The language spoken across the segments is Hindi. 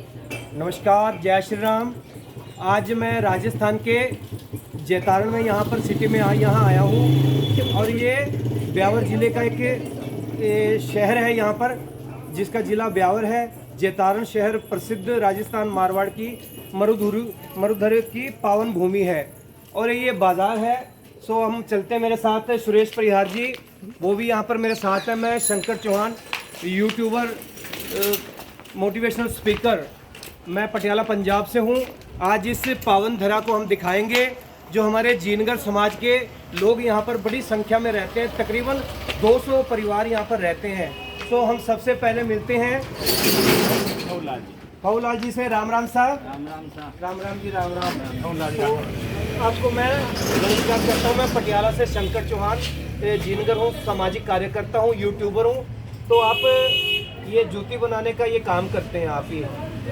नमस्कार, जय श्री राम। आज मैं राजस्थान के जैतारण में यहाँ पर सिटी में यहाँ आया हूँ और ये ब्यावर ज़िले का एक शहर है यहाँ पर, जिसका ज़िला ब्यावर है। जैतारण शहर प्रसिद्ध राजस्थान मारवाड़ की मरुधर की पावन भूमि है और ये बाज़ार है। सो हम चलते हैं, मेरे साथ है सुरेश परिहार जी, वो भी यहाँ पर मेरे साथ है। मैं Shankar Chauhan, YouTuber, motivational speaker, मैं पटियाला पंजाब से हूँ। आज इस पावन धरा को हम दिखाएंगे जो हमारे जीनगर समाज के लोग यहाँ पर बड़ी संख्या में रहते हैं। तकरीबन 200 परिवार यहाँ पर रहते हैं। तो हम सबसे पहले मिलते हैं फौलाल जी से। राम राम साहब। राम राम साहब। राम राम जी। राम राम। तो आपको मैं नमस्कार करता हूँ। मैं पटियाला से शंकर चौहान जीनगर हूँ, सामाजिक कार्यकर्ता हूँ, यूट्यूबर हूँ। तो आप ये जूती बनाने का ये काम करते हैं आप ही,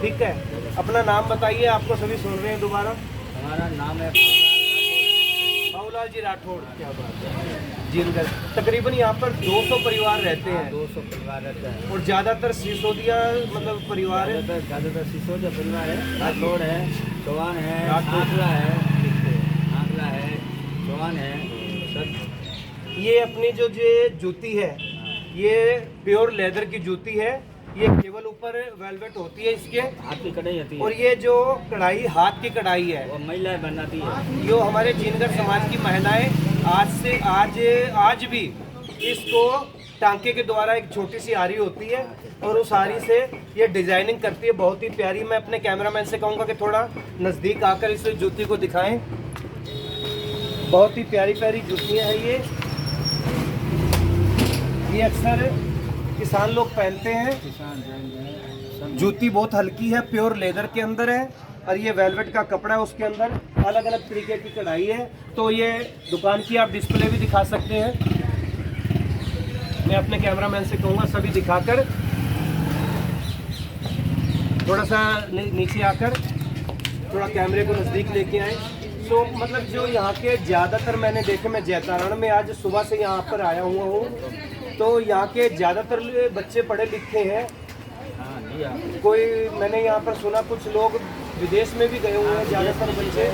ठीक है? अपना नाम बताइए, आपको सभी सुन रहे हैं दोबारा। हमारा नाम है फौलाल जी राठौड़। क्या बात है। जीनगर तकरीबन यहाँ पर 200 परिवार रहते हैं। 200 परिवार रहता है और ज़्यादातर सिसोदिया मतलब परिवार है। ज़्यादातर सिसोदिया परिवार है। राठौड़ है, चौहान है, आंकला है, चौहान है सब। ये अपनी जो जूती है ये प्योर लेदर की जूती है। ये केवल ऊपर वेलवेट होती है, इसके हाथ की कढ़ाई होती है। और ये जो कढ़ाई हाथ की कढ़ाई है वो महिलाएं बनाती है। जो हमारे जीनगर समाज की महिलाएं आज भी इसको टांके के द्वारा एक छोटी सी आरी होती है और उस आरी से ये डिजाइनिंग करती है, बहुत ही प्यारी। मैं अपने कैमरामैन से कहूँगा कि थोड़ा नज़दीक आकर इस जूती को दिखाएं। बहुत ही प्यारी प्यारी जूतियाँ हैं ये अक्सर किसान लोग पहनते हैं। जूती बहुत हल्की है, प्योर लेदर के अंदर है और ये वेलवेट का कपड़ा है, उसके अंदर अलग अलग तरीके की कढ़ाई है। तो ये दुकान की आप डिस्प्ले भी दिखा सकते हैं। मैं अपने कैमरामैन से कहूँगा सभी दिखाकर थोड़ा सा नीचे आकर थोड़ा कैमरे को नज़दीक लेके आए। तो मतलब जो यहाँ के ज़्यादातर मैंने देखे, मैं जैतारण में आज सुबह से यहाँ पर आया हुआ हूँ, तो यहाँ के ज़्यादातर बच्चे पढ़े लिखे हैं। कोई मैंने यहाँ पर सुना कुछ लोग विदेश में भी गए हुए हैं, ज़्यादातर बच्चे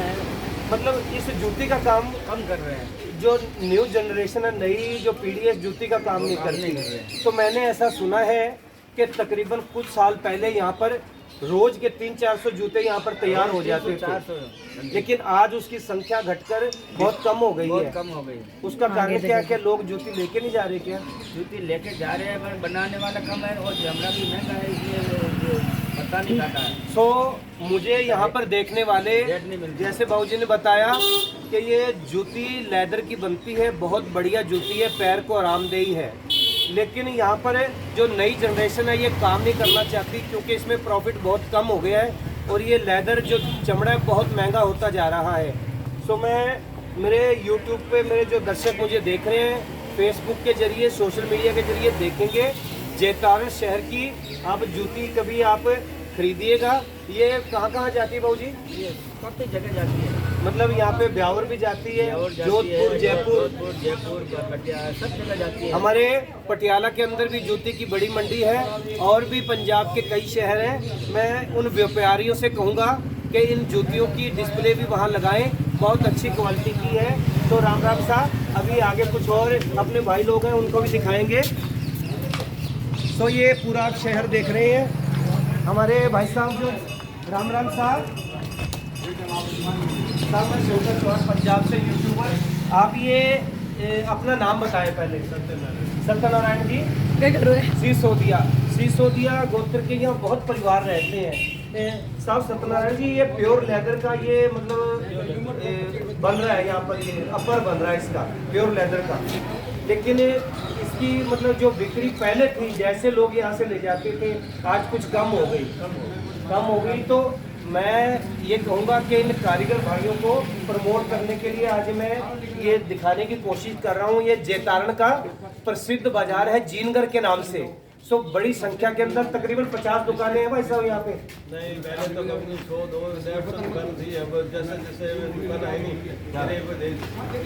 मतलब इस जूती का काम कम कर रहे हैं। जो न्यू जनरेशन है, नई जो पीढ़ी है, इस जूती का काम नहीं करती। तो मैंने ऐसा सुना है कि तकरीबन कुछ साल पहले यहाँ पर रोज के 300-400 जूते यहाँ पर तैयार हो जाते थे, लेकिन आज उसकी संख्या घटकर बहुत कम हो गई है। कम हो गई। उसका कारण क्या है कि लोग जूती लेके नहीं जा रहे? क्या जूती लेके जा रहे हैं पर बनाने वाला कम है और चमड़ा भी महंगा है, इसलिए पता नहीं जाता है। सो मुझे यहाँ पर देखने वाले जैसे बाबूजी ने बताया कि ये जूती लेदर की बनती है, बहुत बढ़िया जूती है, पैर को आरामदेही है। लेकिन यहाँ पर जो नई जनरेशन है ये काम नहीं करना चाहती क्योंकि इसमें प्रॉफिट बहुत कम हो गया है और ये लेदर जो चमड़ा है बहुत महंगा होता जा रहा है। सो मैं मेरे यूट्यूब पे मेरे जो दर्शक मुझे देख रहे हैं, फेसबुक के जरिए, सोशल मीडिया के जरिए देखेंगे जैतारण शहर की आप जूती कभी आप खरीदिएगा। ये कहाँ जाती है बाबूजी? ये काफ़ी जगह जाती है, मतलब यहाँ पे ब्यावर भी जाती है, जोधपुर, जयपुर, पटियाला सब जगह जाती है। हमारे पटियाला के अंदर भी जूती की बड़ी मंडी है और भी पंजाब के कई शहर हैं। मैं उन व्यापारियों से कहूँगा कि इन जूतियों की डिस्प्ले भी वहाँ लगाएं, बहुत अच्छी क्वालिटी की है। तो राम राम साहब, अभी आगे कुछ और अपने भाई लोग हैं उनको भी दिखाएंगे। तो ये पूरा शहर देख रहे हैं हमारे भाई साहब जो। राम राम साहब। मैं शंकर चौहान पंजाब से यूट्यूबर। आप ये अपना नाम बताएं पहले। सत्यनारायण जी। सिसोदिया गोत्र के यहाँ बहुत परिवार रहते हैं। साहब सत्यनारायण जी, ये प्योर लेदर का ये मतलब बन रहा है यहाँ पर, ये अपर बन रहा है इसका प्योर लेदर का, लेकिन इसकी मतलब जो बिक्री पहले थी, जैसे लोग यहाँ से ले जाते थे, आज कुछ कम हो गई। तो मैं ये कहूँगा कि इन कारीगर भाइयों को प्रमोट करने के लिए आज मैं ये दिखाने की कोशिश कर रहा हूँ। ये जैतारण का प्रसिद्ध बाजार है जीनगर के नाम से। सो बड़ी संख्या के अंदर तकरीबन 50 दुकानें हैं भाई साहब यहाँ पे। नहीं, पहले तो कंपनी 100-200 बंद थी, अब जैसे दुकान आएगी।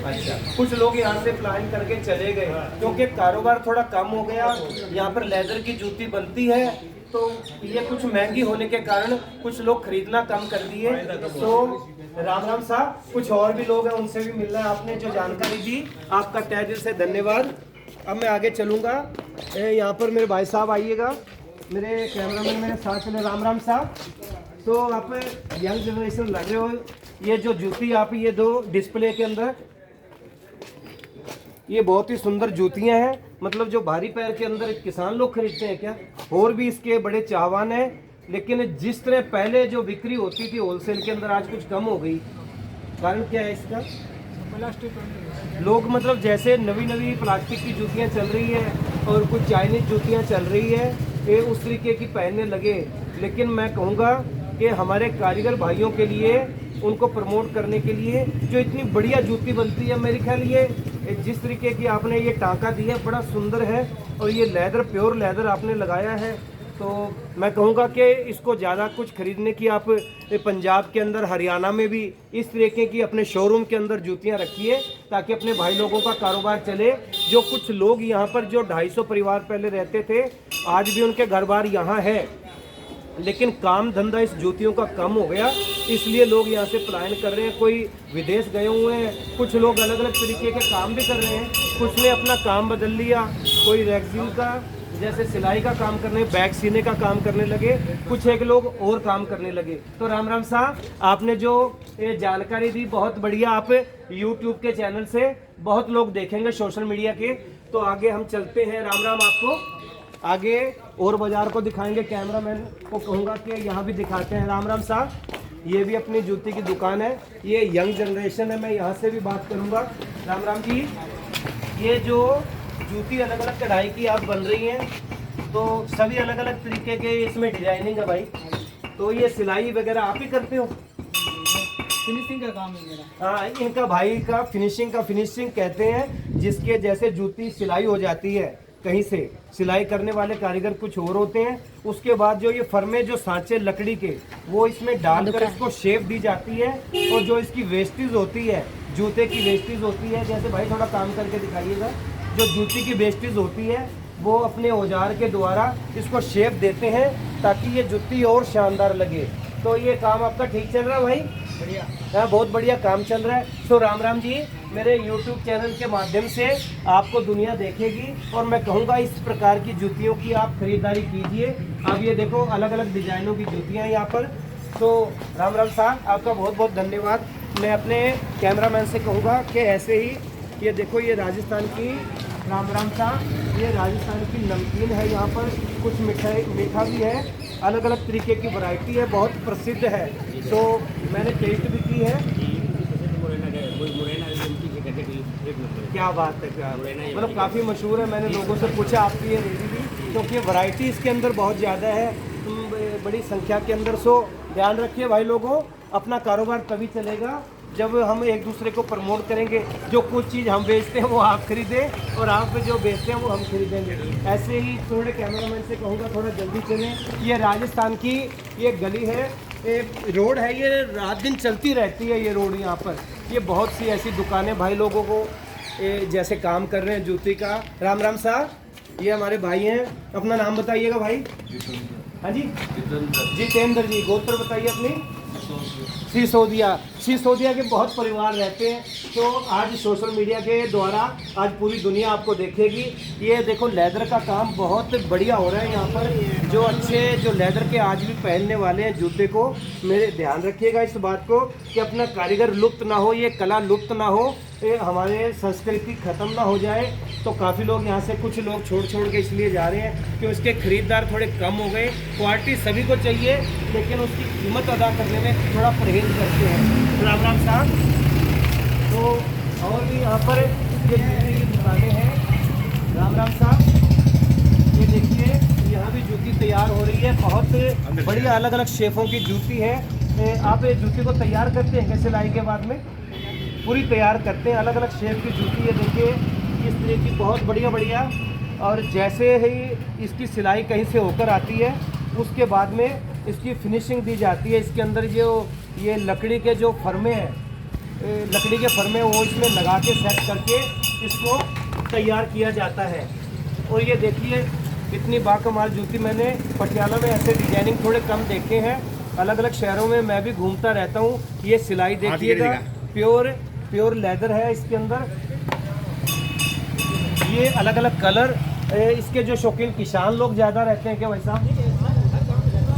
अच्छा, कुछ लोग यहाँ से प्लान करके चले गए क्योंकि कारोबार थोड़ा कम हो गया। यहाँ पर लेदर की जूती बनती है तो ये कुछ महंगी होने के कारण कुछ लोग खरीदना कम कर दिए। तो राम राम साहब, कुछ और भी लोग हैं, उनसे भी मिलना है। आपने जो जानकारी दी आपका तहे दिल से धन्यवाद। अब मैं आगे चलूँगा। यहाँ पर मेरे भाई साहब आइएगा, मेरे कैमरामैन मेरे साथ चले। राम राम साहब, तो आप यंग जनरेशन लग रहे हो। ये जो जूती आप ये दो डिस्प्ले के अंदर, ये बहुत ही सुंदर जूतियां हैं। मतलब जो भारी पैर के अंदर किसान लोग खरीदते हैं क्या, और भी इसके बड़े चाहवान हैं। लेकिन जिस तरह पहले जो बिक्री होती थी होलसेल के अंदर, आज कुछ कम हो गई। कारण क्या है इसका? लोग मतलब जैसे नवी नवी प्लास्टिक की जूतियां चल रही है और कुछ चाइनीज जूतियां चल रही है, ये उस तरीके की पहनने लगे। लेकिन मैं कहूँगा कि हमारे कारीगर भाइयों के लिए, उनको प्रमोट करने के लिए जो इतनी बढ़िया जूती बनती है, मेरे ख्याल ये जिस तरीके की आपने ये टांका दिया है बड़ा सुंदर है। और ये लेदर, प्योर लेदर आपने लगाया है। तो मैं कहूँगा कि इसको ज़्यादा कुछ खरीदने की आप पंजाब के अंदर, हरियाणा में भी इस तरीके की अपने शोरूम के अंदर जूतियाँ रखिए, ताकि अपने भाई लोगों का कारोबार चले। जो कुछ लोग यहाँ पर जो 250 परिवार पहले रहते थे, आज भी उनके घर बार यहाँ है, लेकिन काम धंधा इस जूतियों का कम हो गया, इसलिए लोग यहाँ से पलायन कर रहे हैं। कोई विदेश गए हुए हैं, कुछ लोग अलग अलग तरीके के काम भी कर रहे हैं। कुछ ने अपना काम बदल लिया, कोई रेक्सिन का जैसे सिलाई का काम करने, बैग सीने का काम करने लगे, कुछ एक लोग और काम करने लगे। तो राम राम साहब, आपने जो ये जानकारी दी बहुत बढ़िया। आप यूट्यूब के चैनल से बहुत लोग देखेंगे, सोशल मीडिया के। तो आगे हम चलते हैं। राम राम, आपको आगे और बाजार को दिखाएंगे। कैमरामैन को कहूँगा कि यहाँ भी दिखाते हैं। राम राम साहब, ये भी अपनी जूती की दुकान है, ये यंग जनरेशन है, मैं यहाँ से भी बात करूँगा। राम राम जी, ये जो जूती अलग अलग कढ़ाई की आप बन रही हैं, तो सभी अलग अलग तरीके के इसमें डिजाइनिंग है भाई। तो ये सिलाई वगैरह आप ही करते हो? फिनिशिंग का काम है मेरा। हाँ, इनका भाई का फिनिशिंग कहते हैं, जिसके जैसे जूती सिलाई हो जाती है कहीं से, सिलाई करने वाले कारीगर कुछ और होते हैं। उसके बाद जो ये फर्मे, जो सांचे लकड़ी के, वो इसमें डालकर इसको शेप दी जाती है। और जो इसकी वेस्टेज होती है, जूते की वेस्टेज होती है, जैसे भाई थोड़ा काम करके दिखाइएगा, जो जूती की वेस्टेज होती है वो अपने औजार के द्वारा इसको शेप देते हैं, ताकि ये जूती और शानदार लगे। तो ये काम आपका ठीक चल रहा है भाई? बढ़िया। हाँ, बहुत बढ़िया काम चल रहा है। तो राम राम जी, मेरे YouTube चैनल के माध्यम से आपको दुनिया देखेगी, और मैं कहूँगा इस प्रकार की जूतियों की आप खरीदारी कीजिए। अब ये देखो अलग अलग डिजाइनों की जूतियाँ हैं यहाँ पर। तो राम राम साहब, आपका बहुत बहुत धन्यवाद। मैं अपने कैमरामैन से कहूँगा कि ऐसे ही ये देखो, ये राजस्थान की, राम राम साहब, ये राजस्थान की नमकीन है। यहाँ पर कुछ मीठा भी है, अलग अलग तरीके की वैरायटी है, बहुत प्रसिद्ध है। तो मैंने टेस्ट भी की है। क्या बात है, क्या मतलब काफ़ी मशहूर है। मैंने लोगों से पूछा आपकी ये रेसिपी, क्योंकि वैरायटी इसके अंदर बहुत ज़्यादा है, बड़ी संख्या के अंदर। सो ध्यान रखिए भाई लोगों, अपना कारोबार तभी चलेगा जब हम एक दूसरे को प्रमोट करेंगे। जो कुछ चीज़ हम बेचते हैं वो आप खरीदें, और आप जो बेचते हैं वो हम खरीदेंगे। ऐसे ही थोड़े कैमरामैन से कहूँगा थोड़ा जल्दी चलें। ये राजस्थान की ये गली है, रोड है, ये रात दिन चलती रहती है ये रोड। यहाँ पर ये बहुत सी ऐसी दुकानें भाई लोगों को जैसे काम कर रहे हैं जूती का। राम राम साहब, ये हमारे भाई हैं, अपना नाम बताइएगा भाई। हाँ जी, जितेंद्र जी। गोत्र बताइए अपनी। सिसोदिया के बहुत परिवार रहते हैं। तो आज सोशल मीडिया के द्वारा आज पूरी दुनिया आपको देखेगी। ये देखो लेदर का काम बहुत बढ़िया हो रहा है यहाँ पर। जो अच्छे जो लेदर के आज भी पहनने वाले हैं जूते को, मेरे ध्यान रखिएगा इस बात को कि अपना कारीगर लुप्त ना हो, ये कला लुप्त ना हो, ये हमारे संस्कृति ख़त्म ना हो जाए। तो काफ़ी लोग यहाँ से, कुछ लोग छोड़ के इसलिए जा रहे हैं कि उसके ख़रीदार थोड़े कम हो गए। क्वालिटी सभी को चाहिए, लेकिन उसकी कीमत अदा करने में थोड़ा परहेज करते हैं। राम राम साहब, तो और भी यहाँ पर ये जूती की दुकानें हैं। राम राम साहब, ये देखिए यहाँ भी जूती तैयार हो रही है, बहुत बढ़िया अलग अलग शेपों की जूती है। आप ये जूती को तैयार करते हैं क्या सिलाई के बाद में? पूरी तैयार करते हैं, अलग अलग शेप की जूती है। देखिए इस तरह की बहुत बढ़िया। और जैसे ही इसकी सिलाई कहीं से होकर आती है, उसके बाद में इसकी फिनिशिंग दी जाती है। इसके अंदर जो ये लकड़ी के जो फर्मे हैं, लकड़ी के फर्मे वो इसमें लगा के सेट करके इसको तैयार किया जाता है। और ये देखिए इतनी बाकमाल जूती मैंने पटियाला में ऐसे डिजाइनिंग थोड़े कम देखे हैं। अलग अलग शहरों में मैं भी घूमता रहता हूँ। ये सिलाई देखिएगा, प्योर लेदर है इसके अंदर। ये अलग अलग कलर, इसके जो शौकीन किसान लोग ज़्यादा रहते हैं क्या भाई साहब,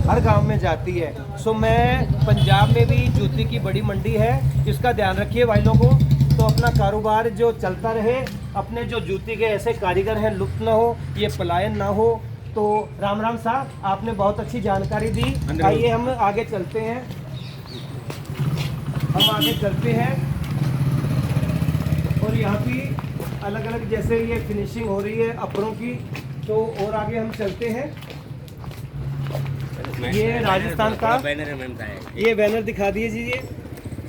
हर गांव में जाती है। सो मैं पंजाब में भी जूती की बड़ी मंडी है, इसका ध्यान रखिए भाई लोगों। तो अपना कारोबार जो चलता रहे, अपने जो जूती के ऐसे कारीगर हैं लुप्त ना हो, ये पलायन ना हो। तो राम राम साहब, आपने बहुत अच्छी जानकारी दी। आइए हम आगे चलते हैं, और यहाँ भी अलग अलग जैसे ये फिनिशिंग हो रही है अफरों की। तो और आगे हम चलते हैं। ये राजस्थान का बैनर है मैम का है। ये बैनर दिखा दीजिए,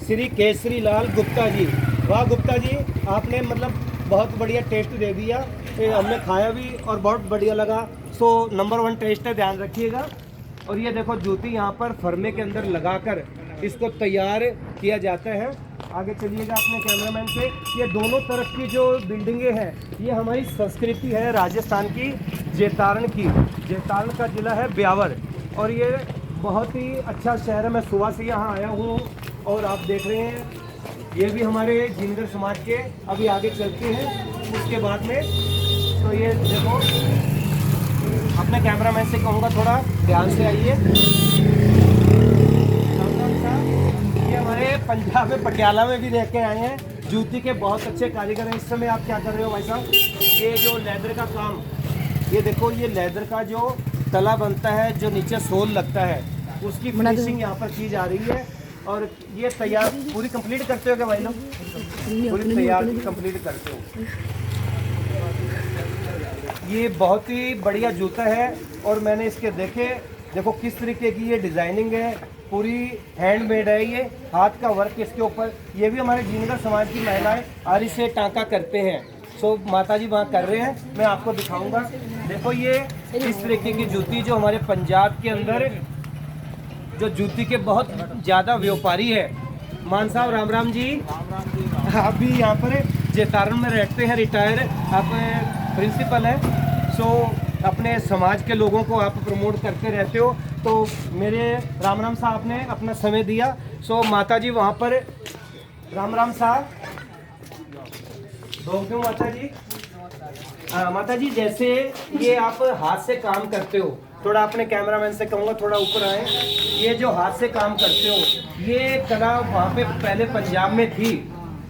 श्री केसरी लाल गुप्ता जी। वाह गुप्ता जी, आपने मतलब बहुत बढ़िया टेस्ट दे दिया। हमने खाया भी और बहुत बढ़िया लगा। सो नंबर 1 टेस्ट है, ध्यान रखिएगा। और ये देखो जूती यहाँ पर फर्मे के अंदर लगाकर इसको तैयार किया जाता है। आगे चलिएगा अपने कैमरामैन से। ये दोनों तरफ की जो बिल्डिंगें हैं, ये हमारी संस्कृति है राजस्थान की, जेतारण की। जेतारण का ज़िला है ब्यावर, और ये बहुत ही अच्छा शहर है। मैं सुबह से यहाँ आया हूँ और आप देख रहे हैं ये भी हमारे जिनगर समाज के। अभी आगे चलते हैं उसके बाद में। तो ये देखो, अपने कैमरामैन से कहूँगा थोड़ा ध्यान से आइए। ये हमारे पंजाब में पटियाला में भी देख के आए हैं, जूती के बहुत अच्छे कारीगर हैं। इस समय आप क्या कर रहे हो भाई साहब? ये जो लेदर का काम, ये देखो, ये लेदर का जो तला बनता है, जो नीचे सोल लगता है, उसकी फिनिशिंग यहाँ पर की जा रही है। और ये तैयार पूरी कंप्लीट करते हो क्या भाई लोग? पूरी तैयार कंप्लीट करते हो। ये बहुत ही बढ़िया जूता है, और मैंने इसके देखो किस तरीके की ये डिज़ाइनिंग है, पूरी हैंडमेड है। ये हाथ का वर्क इसके ऊपर। ये भी हमारे जिनगर समाज की महिलाएं आरी से टांका करते हैं। सो माता जी वहाँ कर रहे हैं, मैं आपको दिखाऊंगा। देखो ये इस तरीके की जूती जो हमारे पंजाब के अंदर जो जूती के बहुत ज़्यादा व्यापारी है। मान साहब राम राम जी, आप भी यहाँ पर जेतारण में रहते हैं, रिटायर आप प्रिंसिपल है। सो अपने समाज के लोगों को आप प्रमोट करते रहते हो। तो मेरे राम राम साहब ने अपना समय दिया। सो माता जी वहाँ पर, राम राम साहब, क्यों माता जी? माता जी, जैसे ये आप हाथ से काम करते हो, थोड़ा अपने कैमरामैन से कहूँगा थोड़ा ऊपर आए। ये जो हाथ से काम करते हो, ये कला वहाँ पे पहले पंजाब में थी,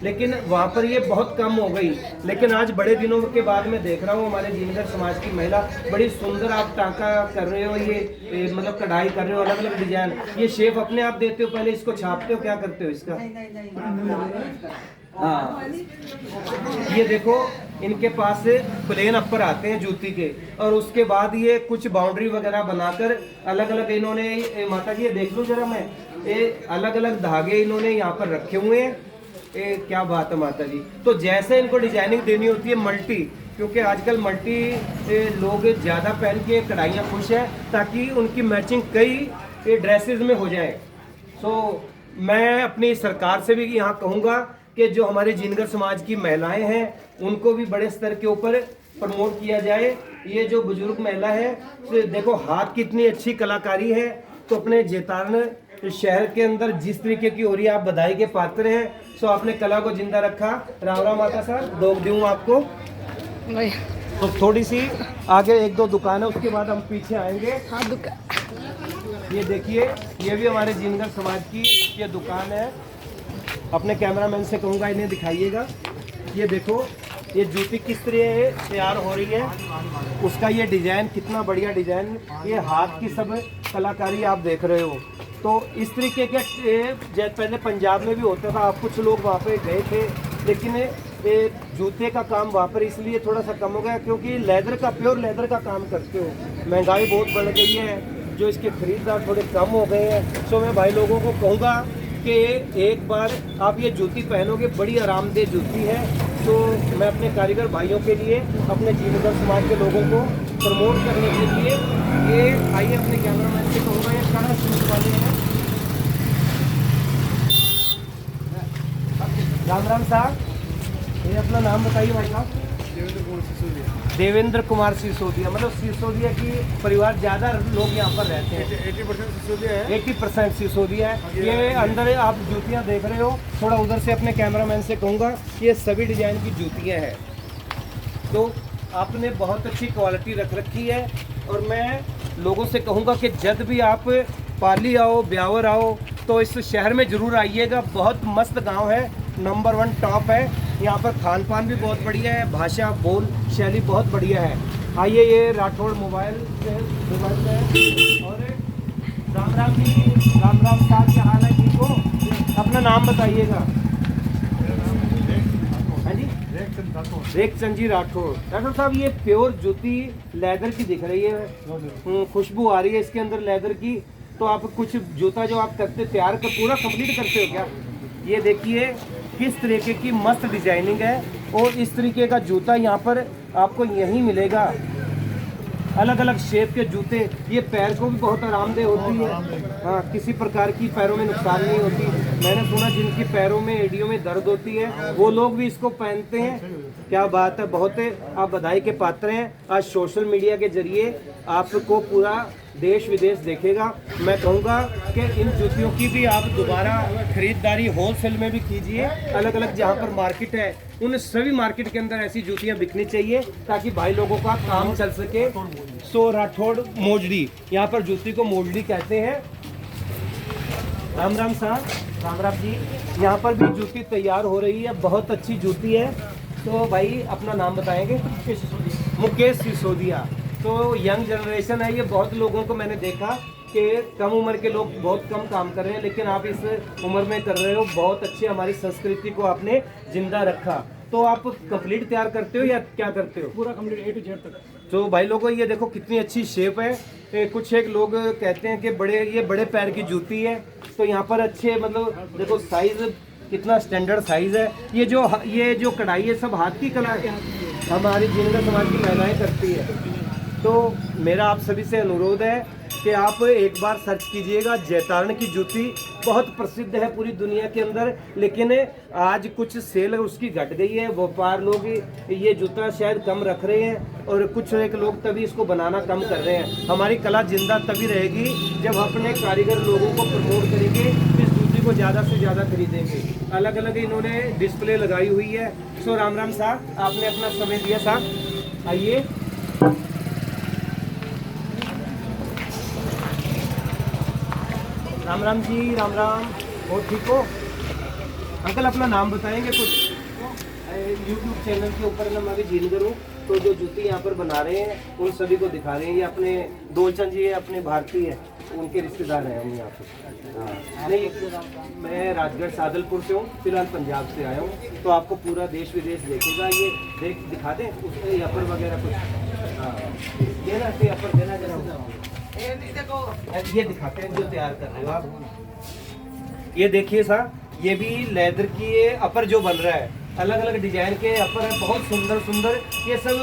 लेकिन वहाँ पर ये बहुत कम हो गई। लेकिन आज बड़े दिनों के बाद मैं देख रहा हूँ हमारे जिनगर समाज की महिला बड़ी सुंदर आप टांका कर रहे हो, ये मतलब कढ़ाई कर रहे हो, अलग अलग डिजाइन। ये शेप अपने आप देते हो, पहले इसको छापते हो, क्या करते हो इसका? हाँ, ये देखो इनके पास प्लेन अपर आते हैं जूती के, और उसके बाद ये कुछ बाउंड्री वगैरह बनाकर अलग अलग इन्होंने, माता जी ये देख लो जरा, मैं ये अलग अलग धागे इन्होंने यहाँ पर रखे हुए हैं। क्या बात है माता जी। तो जैसे इनको डिजाइनिंग देनी होती है मल्टी, क्योंकि आजकल मल्टी लोग ज़्यादा पहन के कढ़ाइयाँ खुश है, ताकि उनकी मैचिंग कई ड्रेसेस में हो जाए। सो मैं अपनी सरकार से भी यहाँ कहूँगा कि जो हमारे जिनगर समाज की महिलाएं हैं, उनको भी बड़े स्तर के ऊपर प्रमोट किया जाए। ये जो बुजुर्ग महिला है, तो देखो हाथ की इतनी अच्छी कलाकारी है। तो अपने जेतारण शहर के अंदर जिस तरीके की हो रही है, आप बधाई के पात्र हैं। सो आपने कला को जिंदा रखा। राम राम माता साहब, दो दूँ आपको। तो थोड़ी सी आगे 1-2 दुकान है, उसके बाद हम पीछे आएंगे। हाँ, दुकान ये देखिए, ये भी हमारे जिनगर समाज की ये दुकान है। अपने कैमरामैन से कहूँगा इन्हें दिखाइएगा। ये देखो ये जूती किस तरह तैयार हो रही है, उसका ये डिज़ाइन कितना बढ़िया डिज़ाइन, ये हाथ की सब कलाकारी आप देख रहे हो। तो इस तरीके के पहले पंजाब में भी होता था, आप कुछ लोग वहाँ पे गए थे, लेकिन जूते का काम वहाँ पर इसलिए थोड़ा सा कम हो गया क्योंकि लेदर का, प्योर लेदर का काम करते हो। महंगाई बहुत बढ़ गई है, जो इसके खरीदार थोड़े कम हो गए हैं। सो मैं भाई लोगों को कहूँगा कि एक बार आप ये जूती पहनोगे, बड़ी आरामदेह जूती है। तो मैं अपने कारीगर भाइयों के लिए, अपने जिनगर समाज के लोगों को प्रमोट करने के लिए ये आइए अपने कैमरामैन से कहूँगा, ये कहाँ शूट वाले हैं। राम राम साहब, ये अपना नाम बताइए भाई साहब। देवेंद्र कुमार सिसोदिया, मतलब सिसोदिया की परिवार ज़्यादा लोग यहाँ पर रहते हैं। 80% सिसोदिया है। 80% सिसोदिया है। ये अंदर आप जूतियाँ देख रहे हो, थोड़ा उधर से अपने कैमरामैन से कहूँगा ये सभी डिजाइन की जूतियाँ हैं। तो आपने बहुत अच्छी क्वालिटी रख रखी है और मैं लोगों से कहूँगा कि जब भी आप पाली आओ, ब्यावर आओ तो इस शहर में ज़रूर आइएगा। बहुत मस्त गांव है, नंबर 1 टॉप है। यहाँ पर खान पान भी बहुत बढ़िया है, भाषा बोल शैली बहुत बढ़िया है। आइए, ये राठौड़ मोबाइल है और राम राम जी, राम राम साहब, क्या हाल है? ठीक हो? अपना नाम बताइएगा। हाँ जी, रेखचंद जी राठौड़। राठौड़ साहब, ये प्योर जूती लेदर की दिख रही है, खुशबू आ रही है इसके अंदर लेदर की। तो आप कुछ जूता जो आप करते तैयार कर पूरा कंप्लीट करते हो क्या? ये देखिए किस तरीके की मस्त डिजाइनिंग है और इस तरीके का जूता यहाँ पर आपको यहीं मिलेगा। अलग अलग शेप के जूते, ये पैर को भी बहुत आरामदेह होती है। हाँ, किसी प्रकार की पैरों में नुकसान नहीं होती। मैंने सुना जिनकी पैरों में एडियों में दर्द होती है वो लोग भी इसको पहनते हैं। क्या बात है, बहुत आप बधाई के पात्र हैं। आज सोशल मीडिया के जरिए आपको पूरा देश विदेश देखेगा। मैं कहूँगा कि इन जूतियों की भी आप दोबारा खरीदारी होलसेल में भी कीजिए। अलग अलग जहाँ पर मार्केट है उन सभी मार्केट के अंदर ऐसी जूतियाँ बिकनी चाहिए ताकि भाई लोगों का काम चल सके। सो राठौड़ मोजड़ी, यहाँ पर जूती को मोजड़ी कहते हैं। राम राम साहब, राम राम जी। यहाँ पर भी जूती तैयार हो रही है, बहुत अच्छी जूती है। तो भाई अपना नाम बताएंगे? मुकेश सिसोदिया। तो यंग जनरेशन है ये, बहुत लोगों को मैंने देखा कि कम उम्र के लोग बहुत कम काम कर रहे हैं, लेकिन आप इस उम्र में कर रहे हो। बहुत अच्छी हमारी संस्कृति को आपने जिंदा रखा। तो आप कंप्लीट तैयार करते हो या क्या करते हो? पूरा कंप्लीट A to Z तक। तो भाई लोगों, ये देखो कितनी अच्छी शेप है। कुछ एक लोग कहते हैं कि ये बड़े पैर की जूती है। तो यहाँ पर अच्छे, मतलब देखो साइज कितना स्टैंडर्ड साइज है। ये जो कढ़ाई है सब हाथ की कला है, हमारी जिनगर समाज की महिलाएं करती है। तो मेरा आप सभी से अनुरोध है कि आप एक बार सर्च कीजिएगा। जैतारण की जूती बहुत प्रसिद्ध है पूरी दुनिया के अंदर, लेकिन आज कुछ सेल उसकी घट गई है। व्यापार लोग ये जूता शायद कम रख रहे हैं और कुछ एक लोग तभी इसको बनाना कम कर रहे हैं। हमारी कला जिंदा तभी रहेगी जब अपने कारीगर लोगों को प्रमोट करेंगे, इस जूती को ज़्यादा से ज़्यादा खरीदेंगे। अलग अलग इन्होंने डिस्प्ले लगाई हुई है। सो राम राम साहब, आपने अपना समय दिया साहब। आइए, राम राम जी, राम राम। और ठीक हो अंकल? अपना नाम बताएंगे कुछ? यूट्यूब चैनल के ऊपर ना मैं भी जीनगर हूँ। तो जो जूती यहाँ पर बना रहे हैं उन सभी को दिखा रहे हैं। ये अपने दोलचंद जी है, अपने भारतीय है, उनके रिश्तेदार हैं हम यहाँ पे। हाँ, नहीं, मैं राजगढ़ सादलपुर से हूँ, फिलहाल पंजाब से आया हूँ। तो आपको पूरा देश विदेश देखेगा। ये दिखा दें उसमें यहाँ पर वगैरह कुछ? हाँ, देना यहाँ पर देना जरा। ये दिखाते हैं जो तैयार कर रहे हो आप। ये देखिए सर, ये भी लेदर की ये अपर जो बन रहा है, अलग अलग डिजाइन के अपर है, बहुत सुंदर सुंदर। ये सब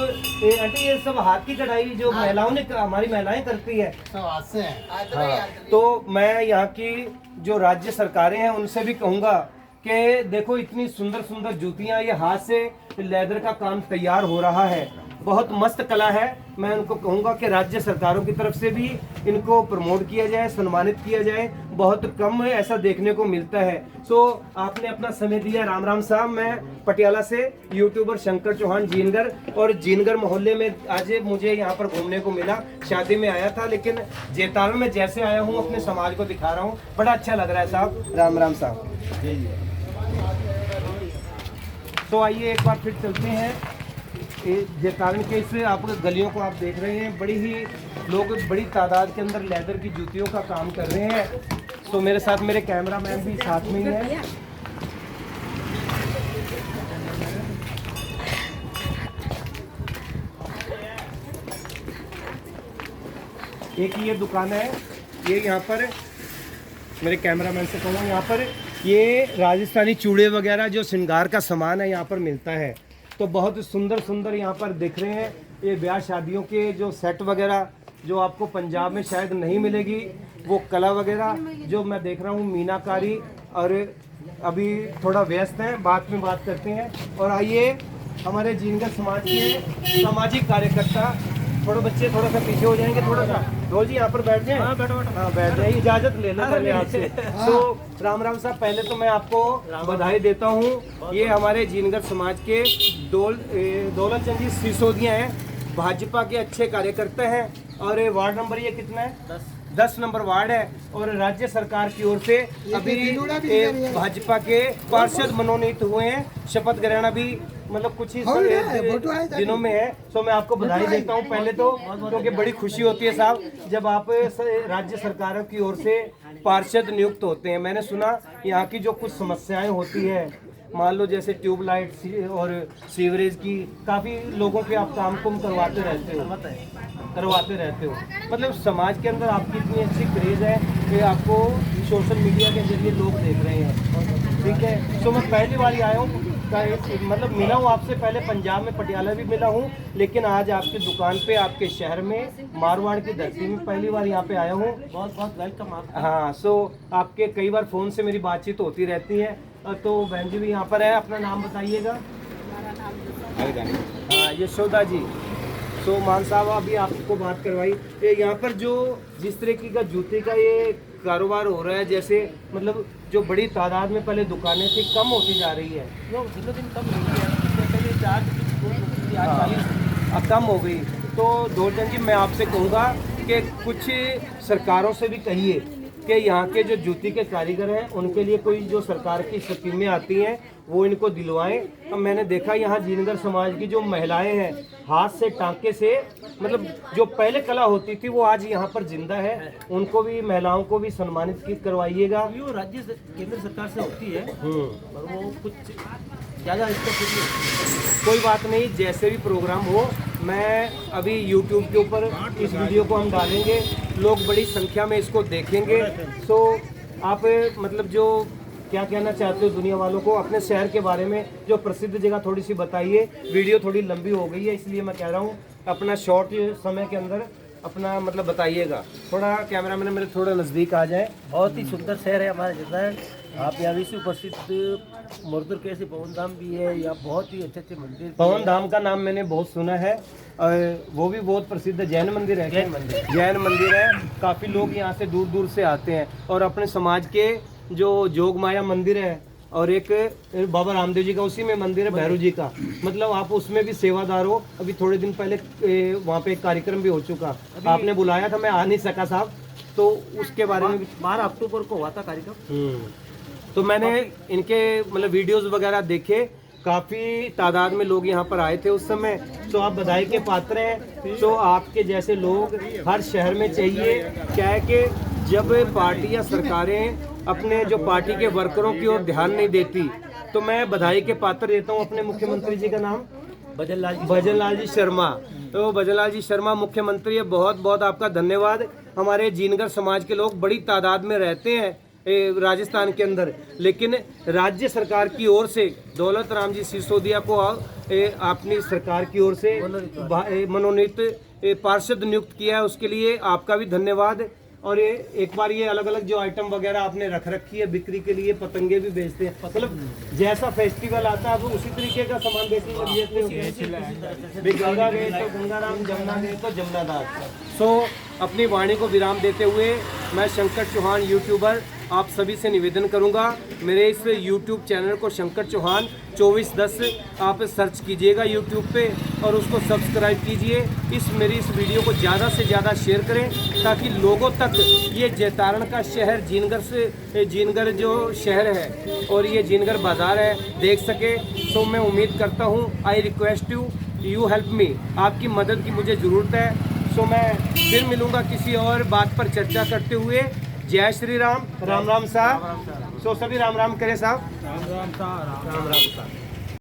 आंटी, ये सब हाथ की कढ़ाई जो महिलाओं ने, हमारी महिलाएं करती है, सब हाथ से है। हाँ, तो मैं यहाँ की जो राज्य सरकारें हैं उनसे भी कहूँगा कि देखो इतनी सुंदर सुंदर जूतियाँ, ये हाथ से लेदर का काम तैयार हो रहा है, बहुत मस्त कला है। मैं उनको कहूँगा कि राज्य सरकारों की तरफ से भी इनको प्रमोट किया जाए, सम्मानित किया जाए। बहुत कम ऐसा देखने को मिलता है। सो आपने अपना समय दिया, राम राम साहब। मैं पटियाला से यूट्यूबर शंकर चौहान जीनगर, और जीनगर मोहल्ले में आज मुझे यहाँ पर घूमने को मिला। शादी में आया था, लेकिन जैतारण में जैसे आया हूँ अपने समाज को दिखा रहा हूँ। बड़ा अच्छा लग रहा है साहब। राम राम साहब। तो आइए एक बार फिर चलते हैं जैतारण के इस आप गलियों को आप देख रहे हैं। बड़ी ही लोग बड़ी तादाद के अंदर लेदर की जूतियों का काम कर रहे हैं। तो मेरे साथ मेरे कैमरामैन भी साथ में ही है। एक ये दुकान है, ये यहाँ पर मेरे कैमरामैन से कहूँगा, यहाँ पर ये राजस्थानी चूड़े वगैरह जो श्रृंगार का सामान है यहाँ पर मिलता है। तो बहुत सुंदर सुंदर यहाँ पर दिख रहे हैं। ये ब्याह शादियों के जो सेट वगैरह जो आपको पंजाब में शायद नहीं मिलेगी, वो कला वगैरह जो मैं देख रहा हूँ, मीनाकारी। और अभी थोड़ा व्यस्त है, बाद में बात करते हैं। और आइए हमारे जीनगर समाज के सामाजिक कार्यकर्ता। थोड़े बच्चे थोड़ा सा पीछे हो जाएंगे, थोड़ा सा ढोल जी यहाँ पर बैठ जाएं। हाँ बैठ जाए, इजाजत ले लो पहले आपसे। तो राम राम साहब, पहले तो मैं आपको बधाई देता हूँ। ये हमारे जीनगर समाज के दौलत चंद जी सिसोदिया हैं, भाजपा के अच्छे कार्यकर्ता हैं। और ये वार्ड नंबर ये कितना है? 10 नंबर वार्ड है। और राज्य सरकार की ओर से अभी भाजपा के पार्षद मनोनीत हुए हैं। शपथ ग्रहण भी मतलब कुछ ही दिनों में है। तो मैं आपको बधाई देता हूं पहले तो, क्योंकि बड़ी खुशी होती है साहब जब आप राज्य सरकारों की ओर से पार्षद नियुक्त होते हैं। मैंने सुना यहाँ की जो कुछ समस्याएं होती है, मान लो जैसे ट्यूबलाइट और सीवरेज की, काफ़ी लोगों के आप काम कुम करवाते रहते हो। मतलब समाज के अंदर आपकी इतनी अच्छी क्रेज़ है कि आपको सोशल मीडिया के जरिए लोग देख रहे हैं, ठीक है। तो मैं पहली बार आया हूँ, मतलब मिला हूँ आपसे पहले पंजाब में, पटियाला भी मिला हूँ, लेकिन आज आपकी दुकान पे, आपके शहर में, मारवाड़ की धरती में पहली बार यहाँ पे आया हूँ। बहुत बहुत वेलकम आप। हाँ, सो आपके कई बार फ़ोन से मेरी बातचीत होती रहती है। तो बहन जी भी यहाँ पर है, अपना नाम बताइएगा। हाँ, यशोदा जी। तो मान साहब अभी आपको बात करवाई, ये यहाँ पर जो जिस तरीके का जूते का ये कारोबार हो रहा है, जैसे मतलब जो बड़ी तादाद में पहले दुकानें थी, कम होती जा रही है, वो दिनों दिन कम हो गई है। पहले 4 अब कम हो गई। तो दौलतचंद जी, मैं आपसे कहूँगा कि कुछ सरकारों से भी कहिए कि यहाँ के जो जूती के कारीगर हैं उनके लिए कोई जो सरकार की स्कीमें आती हैं वो इनको दिलवाएं। अब मैंने देखा यहाँ जीनगर समाज की जो महिलाएं हैं, हाथ से टांके से, मतलब जो पहले कला होती थी वो आज यहाँ पर जिंदा है। उनको भी, महिलाओं को भी सम्मानित करवाइएगा। वो राज्य केंद्र सरकार से होती है, और वो कुछ ज़्यादा इसका कोई बात नहीं, जैसे भी प्रोग्राम हो, मैं अभी YouTube के ऊपर इस वीडियो को हम डालेंगे, लोग बड़ी संख्या में इसको देखेंगे। तो आप मतलब जो क्या कहना चाहते हो दुनिया वालों को अपने शहर के बारे में, जो प्रसिद्ध जगह थोड़ी सी बताइए। वीडियो थोड़ी लंबी हो गई है इसलिए मैं कह रहा हूँ अपना शॉर्ट समय के अंदर अपना मतलब बताइएगा। थोड़ा कैमरा मैन मेरे थोड़ा नज़दीक आ जाए। बहुत ही सुंदर शहर है हमारा जैसा। आप यहाँ विश्व प्रसिद्ध मुर्दुर कैसे पवन धाम भी है, या बहुत ही अच्छे अच्छे मंदिर। पवन धाम का नाम मैंने बहुत सुना है, और वो भी बहुत प्रसिद्ध जैन मंदिर है। जैन मंदिर है, काफ़ी लोग यहाँ से दूर दूर से आते हैं। और अपने समाज के जो जोग माया मंदिर है, और एक बाबा रामदेव जी का उसी में मंदिर है, भैरव जी का, मतलब आप उसमें भी सेवादार हो। अभी थोड़े दिन पहले वहाँ पे एक कार्यक्रम भी हो चुका, आपने बुलाया था, मैं आ नहीं सका साहब, तो उसके बारे में 12 अक्टूबर को हुआ था कार्यक्रम। तो मैंने इनके मतलब वीडियोस वगैरह देखे, काफ़ी तादाद में लोग यहाँ पर आए थे उस समय। तो आप बधाई के पात्र हैं। तो आपके जैसे लोग हर शहर में चाहिए। क्या है कि जब पार्टी या सरकारें अपने जो पार्टी के वर्करों की ओर ध्यान नहीं देती, तो मैं बधाई के पात्र देता हूँ अपने मुख्यमंत्री जी का नाम भजन लाल जी शर्मा। तो भजन लाल जी शर्मा मुख्यमंत्री है, बहुत बहुत आपका धन्यवाद। हमारे जीनगर समाज के लोग बड़ी तादाद में रहते हैं राजस्थान के अंदर, लेकिन राज्य सरकार की ओर से दौलत राम जी सिसोदिया को अपनी सरकार की ओर से मनोनीत पार्षद नियुक्त किया है, उसके लिए आपका भी धन्यवाद। और ये एक बार ये अलग अलग जो आइटम वगैरह आपने रख रखी है बिक्री के लिए, पतंगे भी बेचते हैं, मतलब जैसा फेस्टिवल आता है वो उसी तरीके का सामान बेचने लग जाते हो। गंगा गए तो गंगाराम, जमुना गए तो जमुनादास। सो अपनी वाणी को विराम देते हुए मैं शंकर चौहान यूट्यूबर आप सभी से निवेदन करूंगा, मेरे इस यूट्यूब चैनल को शंकर चौहान 2410 आप सर्च कीजिएगा यूट्यूब पे और उसको सब्सक्राइब कीजिए। मेरी इस वीडियो को ज़्यादा से ज़्यादा शेयर करें ताकि लोगों तक ये जैतारण का शहर जीनगर जो शहर है और ये जीनगर बाज़ार है देख सके। तो मैं उम्मीद करता हूँ, I request you help me, आपकी मदद की मुझे ज़रूरत है। सो मैं फिर मिलूँगा किसी और बात पर चर्चा करते हुए। जय श्री राम, राम राम साहब। सो सभी राम राम करें साहब। राम राम साहब। राम राम साहब।